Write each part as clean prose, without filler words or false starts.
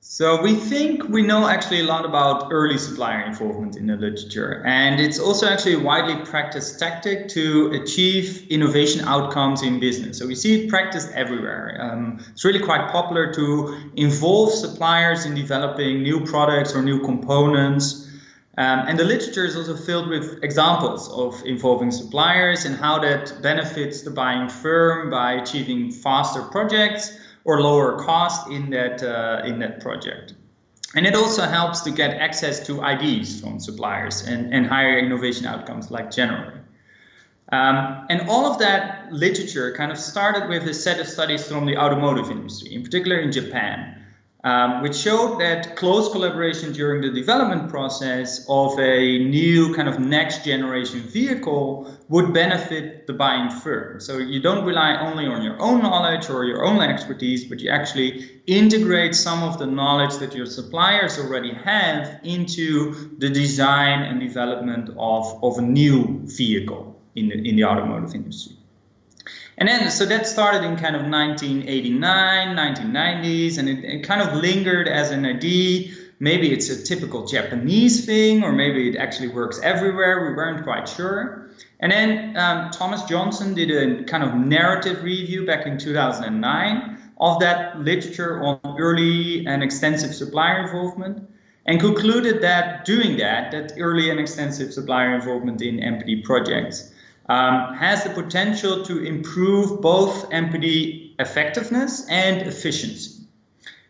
So we think we know actually a lot about early supplier involvement in the literature, and it's also actually a widely practiced tactic to achieve innovation outcomes in business. So we see it practiced everywhere. It's really quite popular to involve suppliers in developing new products or new components. And the literature is also filled with examples of involving suppliers and how that benefits the buying firm by achieving faster projects or lower cost in that project. And it also helps to get access to ideas from suppliers and higher innovation outcomes like generally. And all of that literature kind of started with a set of studies from the automotive industry, in particular in Japan, which showed that close collaboration during the development process of a new kind of next generation vehicle would benefit the buying firm. So you don't rely only on your own knowledge or your own expertise, but you actually integrate some of the knowledge that your suppliers already have into the design and development of a new vehicle in the automotive industry. And then, so that started in kind of 1989, 1990s, and it kind of lingered as an idea. Maybe it's a typical Japanese thing, or maybe it actually works everywhere. We weren't quite sure. And then Thomas Johnson did a kind of narrative review back in 2009 of that literature on early and extensive supplier involvement, and concluded that doing that early and extensive supplier involvement in NPD projects has the potential to improve both NPD effectiveness and efficiency.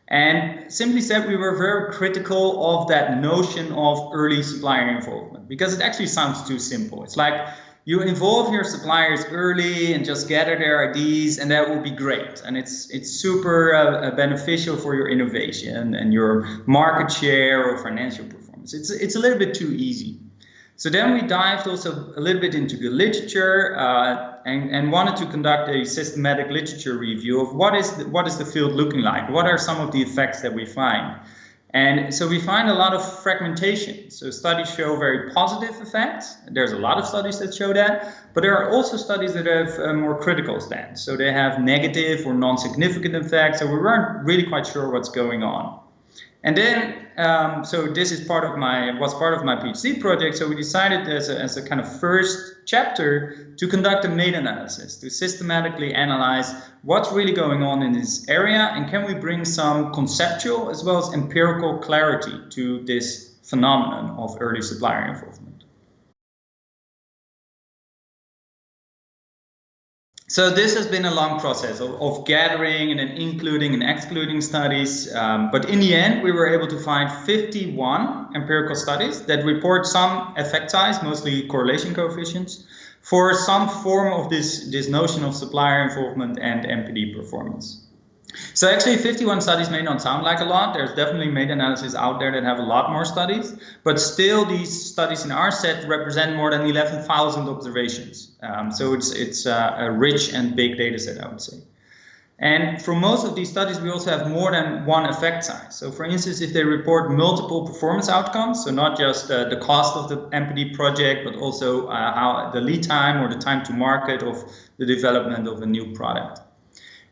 And simply said, we were very critical of that notion of early supplier involvement because it actually sounds too simple. It's like you involve your suppliers early and just gather their ideas, and that will be great. And it's super beneficial for your innovation and your market share or financial performance. It's a little bit too easy. So then we dived also a little bit into the literature and wanted to conduct a systematic literature review of what is the field looking like? What are some of the effects that we find? And so we find a lot of fragmentation. So studies show very positive effects. There's a lot of studies that show that, but there are also studies that have a more critical stance. So they have negative or non-significant effects. So we weren't really quite sure what's going on. And then, so this is was part of my PhD project. So we decided as a kind of first chapter to conduct a meta-analysis to systematically analyze what's really going on in this area, and can we bring some conceptual as well as empirical clarity to this phenomenon of early supplier involvement. So this has been a long process of gathering and then including and excluding studies, but in the end we were able to find 51 empirical studies that report some effect size, mostly correlation coefficients, for some form of this notion of supplier involvement and NPD performance. So actually 51 studies may not sound like a lot. There's definitely meta-analysis out there that have a lot more studies, but still these studies in our set represent more than 11,000 observations. So it's a rich and big data set, I would say. And for most of these studies, we also have more than one effect size. So for instance, if they report multiple performance outcomes, so not just the cost of the NPD project, but also how the lead time or the time to market of the development of a new product.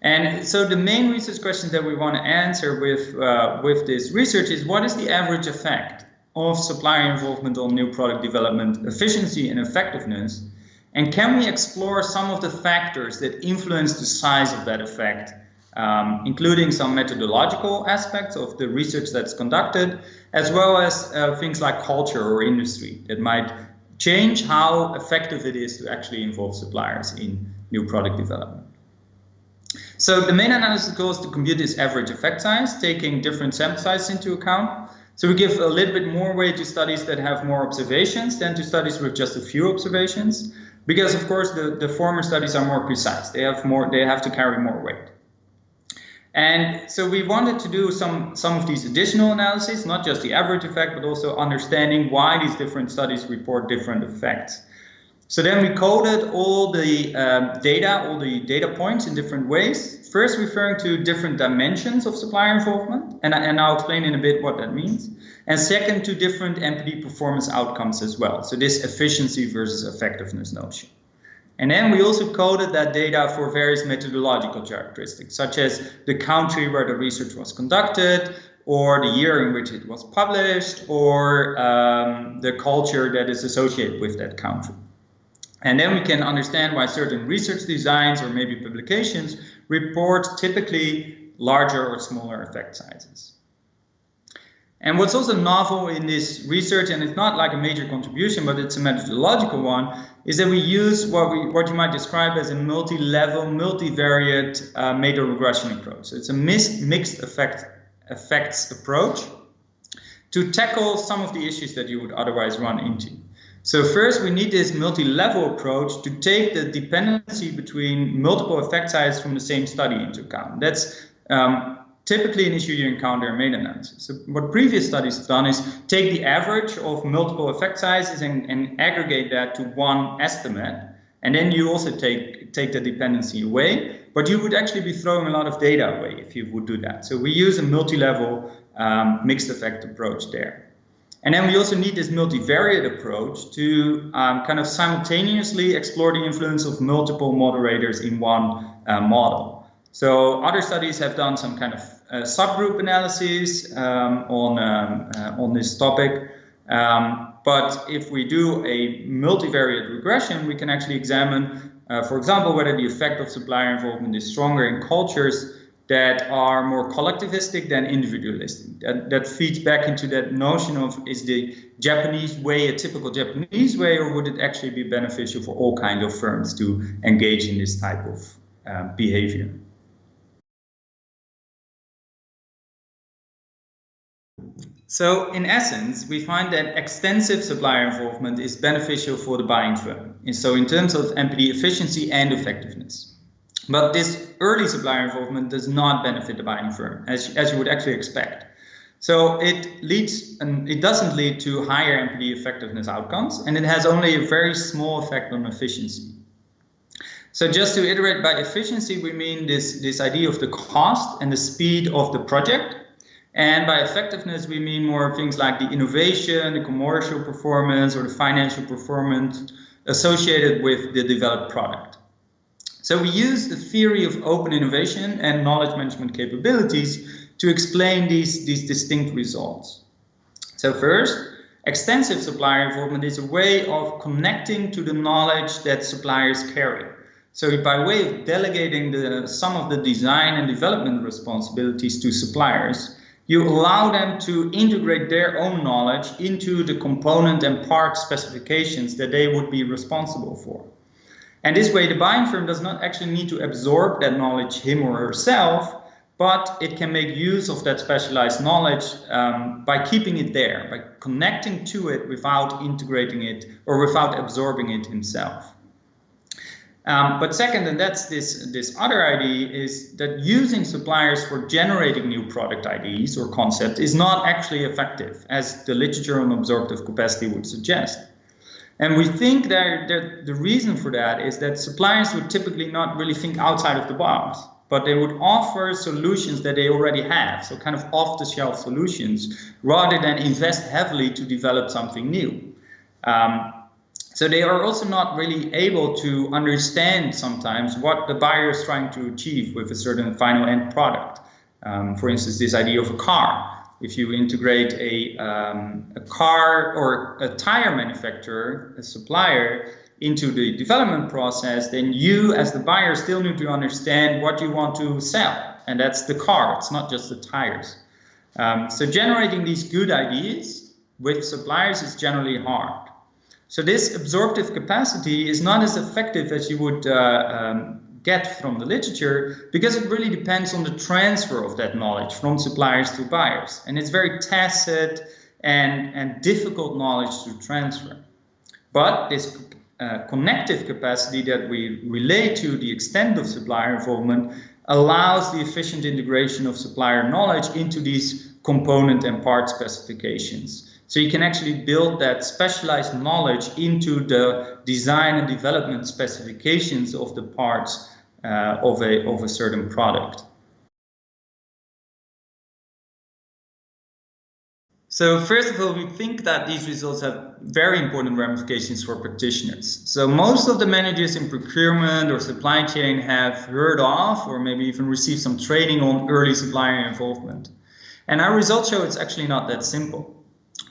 And so the main research questions that we want to answer with this research is, what is the average effect of supplier involvement on new product development efficiency and effectiveness? And can we explore some of the factors that influence the size of that effect, including some methodological aspects of the research that's conducted, as well as things like culture or industry that might change how effective it is to actually involve suppliers in new product development. So the main analysis goal is to compute this average effect size, taking different sample sizes into account. So we give a little bit more weight to studies that have more observations than to studies with just a few observations, because of course the former studies are more precise. They have to carry more weight. And so we wanted to do some of these additional analyses, not just the average effect, but also understanding why these different studies report different effects. So then we coded all the data points in different ways. First, referring to different dimensions of supplier involvement, and I'll explain in a bit what that means. And second, to different NPD performance outcomes as well. So this efficiency versus effectiveness notion. And then we also coded that data for various methodological characteristics, such as the country where the research was conducted, or the year in which it was published, or the culture that is associated with that country. And then we can understand why certain research designs or maybe publications report typically larger or smaller effect sizes. And what's also novel in this research, and it's not like a major contribution, but it's a methodological one, is that we use what you might describe as a multi-level, multivariate meta regression approach. So it's a mixed effects approach to tackle some of the issues that you would otherwise run into. So first, we need this multi-level approach to take the dependency between multiple effect sizes from the same study into account. That's typically an issue you encounter in meta-analysis. So what previous studies have done is take the average of multiple effect sizes and aggregate that to one estimate, and then you also take the dependency away, but you would actually be throwing a lot of data away if you would do that. So we use a multi-level mixed effect approach there. And then we also need this multivariate approach to kind of simultaneously explore the influence of multiple moderators in one model. So other studies have done some kind of subgroup analysis on this topic. But if we do a multivariate regression, we can actually examine, for example, whether the effect of supplier involvement is stronger in cultures that are more collectivistic than individualistic. That feeds back into that notion of, is the Japanese way a typical Japanese way, or would it actually be beneficial for all kinds of firms to engage in this type of behavior? So in essence, we find that extensive supplier involvement is beneficial for the buying firm. And so in terms of NPD efficiency and effectiveness. But this early supplier involvement does not benefit the buying firm, as you would actually expect. So it doesn't lead to higher NPD effectiveness outcomes, and it has only a very small effect on efficiency. So just to iterate, by efficiency, we mean this idea of the cost and the speed of the project. And by effectiveness, we mean more things like the innovation, the commercial performance, or the financial performance associated with the developed product. So we use the theory of open innovation and knowledge management capabilities to explain these distinct results. So first, extensive supplier involvement is a way of connecting to the knowledge that suppliers carry. So by way of delegating some of the design and development responsibilities to suppliers, you allow them to integrate their own knowledge into the component and part specifications that they would be responsible for. And this way, the buying firm does not actually need to absorb that knowledge him or herself, but it can make use of that specialized knowledge by keeping it there, by connecting to it without integrating it or without absorbing it himself. But second, and that's this other idea, is that using suppliers for generating new product ideas or concepts is not actually effective, as the literature on absorptive capacity would suggest. And we think that the reason for that is that suppliers would typically not really think outside of the box, but they would offer solutions that they already have, so kind of off-the-shelf solutions, rather than invest heavily to develop something new. So they are also not really able to understand sometimes what the buyer is trying to achieve with a certain final end product. For instance, this idea of a car. If you integrate a car or a tire manufacturer, a supplier, into the development process, then you as the buyer still need to understand what you want to sell. And that's the car, it's not just the tires. So generating these good ideas with suppliers is generally hard. So this absorptive capacity is not as effective as you would get from the literature, because it really depends on the transfer of that knowledge from suppliers to buyers. And it's very tacit and difficult knowledge to transfer. But this connective capacity that we relate to the extent of supplier involvement allows the efficient integration of supplier knowledge into these component and part specifications. So you can actually build that specialized knowledge into the design and development specifications of the parts of a certain product. So first of all, we think that these results have very important ramifications for practitioners. So most of the managers in procurement or supply chain have heard of or maybe even received some training on early supplier involvement. And our results show it's actually not that simple.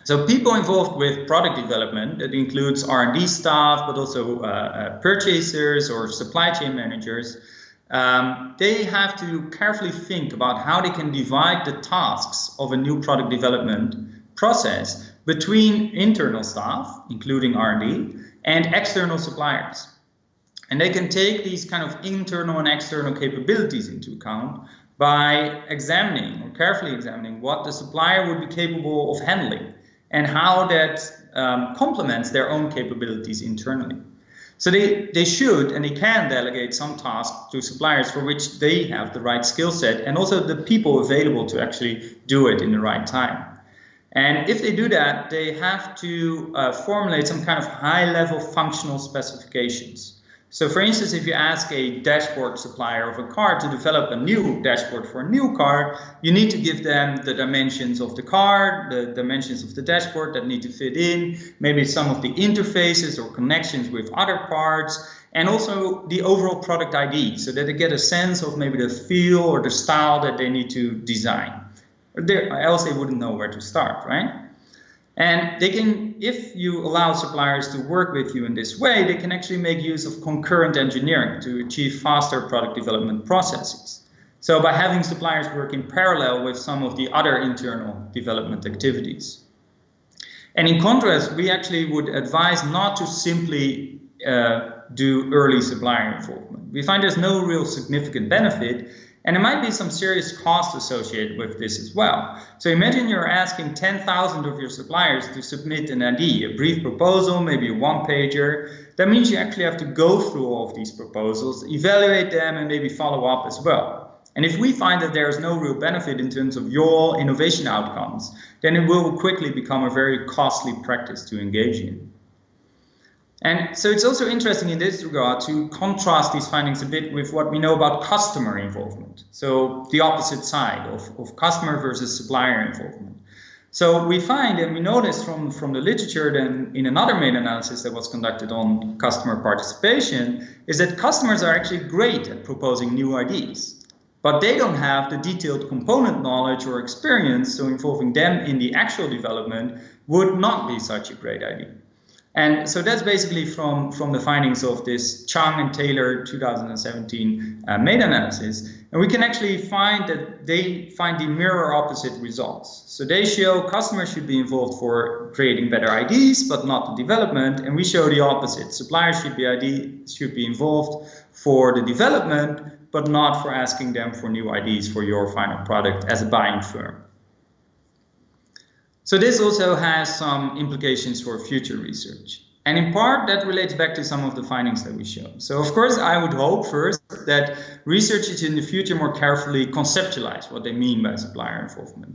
So people involved with product development, that includes R&D staff, but also purchasers or supply chain managers, they have to carefully think about how they can divide the tasks of a new product development process between internal staff, including R&D, and external suppliers. And they can take these kind of internal and external capabilities into account by examining or carefully examining what the supplier would be capable of handling and how that complements their own capabilities internally. So they should and they can delegate some tasks to suppliers for which they have the right skill set and also the people available to actually do it in the right time. And if they do that, they have to formulate some kind of high-level functional specifications. So for instance, if you ask a dashboard supplier of a car to develop a new dashboard for a new car, you need to give them the dimensions of the car, the dimensions of the dashboard that need to fit in, maybe some of the interfaces or connections with other parts, and also the overall product ID, so that they get a sense of maybe the feel or the style that they need to design. Else they wouldn't know where to start, right? And they can, if you allow suppliers to work with you in this way, they can actually make use of concurrent engineering to achieve faster product development processes. So by having suppliers work in parallel with some of the other internal development activities. And in contrast, we actually would advise not to simply do early supplier involvement. We find there's no real significant benefit, and there might be some serious cost associated with this as well. So imagine you're asking 10,000 of your suppliers to submit an ID, a brief proposal, maybe a one-pager. That means you actually have to go through all of these proposals, evaluate them, and maybe follow up as well. And if we find that there is no real benefit in terms of your innovation outcomes, then it will quickly become a very costly practice to engage in. And so it's also interesting in this regard to contrast these findings a bit with what we know about customer involvement. So the opposite side of customer versus supplier involvement. So we find, and we know this from the literature then in another meta-analysis that was conducted on customer participation, is that customers are actually great at proposing new ideas. But they don't have the detailed component knowledge or experience, so involving them in the actual development would not be such a great idea. And so that's basically from the findings of this Chang and Taylor 2017 meta-analysis. And we can actually find that they find the mirror opposite results. So they show customers should be involved for creating better ideas, but not the development. And we show the opposite. Suppliers should be involved for the development, but not for asking them for new ideas for your final product as a buying firm. So this also has some implications for future research. And in part, that relates back to some of the findings that we show. So of course, I would hope first that researchers in the future more carefully conceptualize what they mean by supplier involvement,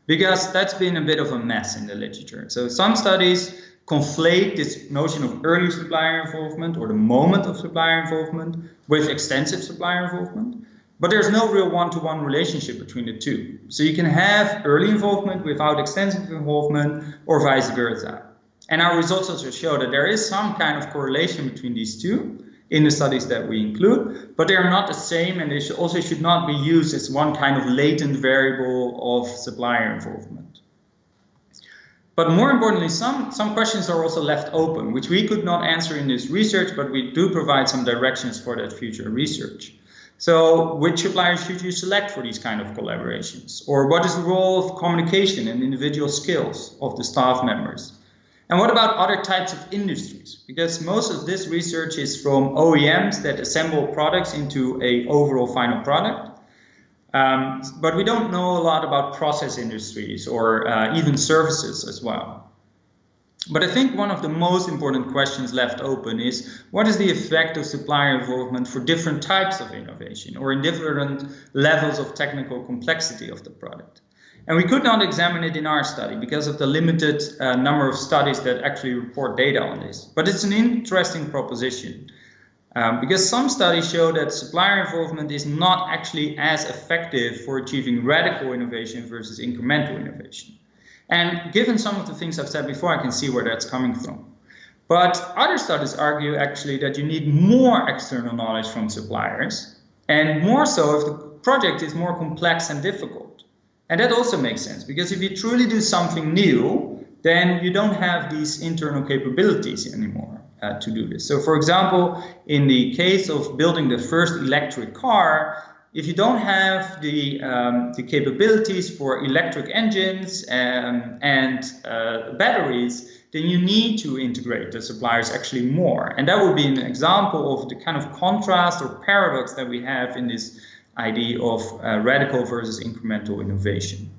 because that's been a bit of a mess in the literature. So some studies conflate this notion of early supplier involvement or the moment of supplier involvement with extensive supplier involvement. But there's no real one-to-one relationship between the two. So you can have early involvement without extensive involvement or vice versa. And our results also show that there is some kind of correlation between these two in the studies that we include, but they are not the same, and they also should not be used as one kind of latent variable of supplier involvement. But more importantly, some questions are also left open, which we could not answer in this research, but we do provide some directions for that future research. So which suppliers should you select for these kind of collaborations? Or what is the role of communication and individual skills of the staff members? And what about other types of industries? Because most of this research is from OEMs that assemble products into an overall final product. But we don't know a lot about process industries or even services as well. But I think one of the most important questions left open is, what is the effect of supplier involvement for different types of innovation or in different levels of technical complexity of the product? And we could not examine it in our study because of the limited number of studies that actually report data on this. But it's an interesting proposition because some studies show that supplier involvement is not actually as effective for achieving radical innovation versus incremental innovation. And given some of the things I've said before, I can see where that's coming from. But other studies argue actually that you need more external knowledge from suppliers, and more so if the project is more complex and difficult. And that also makes sense, because if you truly do something new, then you don't have these internal capabilities anymore to do this. So for example, in the case of building the first electric car, if you don't have the capabilities for electric engines and batteries, then you need to integrate the suppliers actually more. And that would be an example of the kind of contrast or paradox that we have in this idea of radical versus incremental innovation.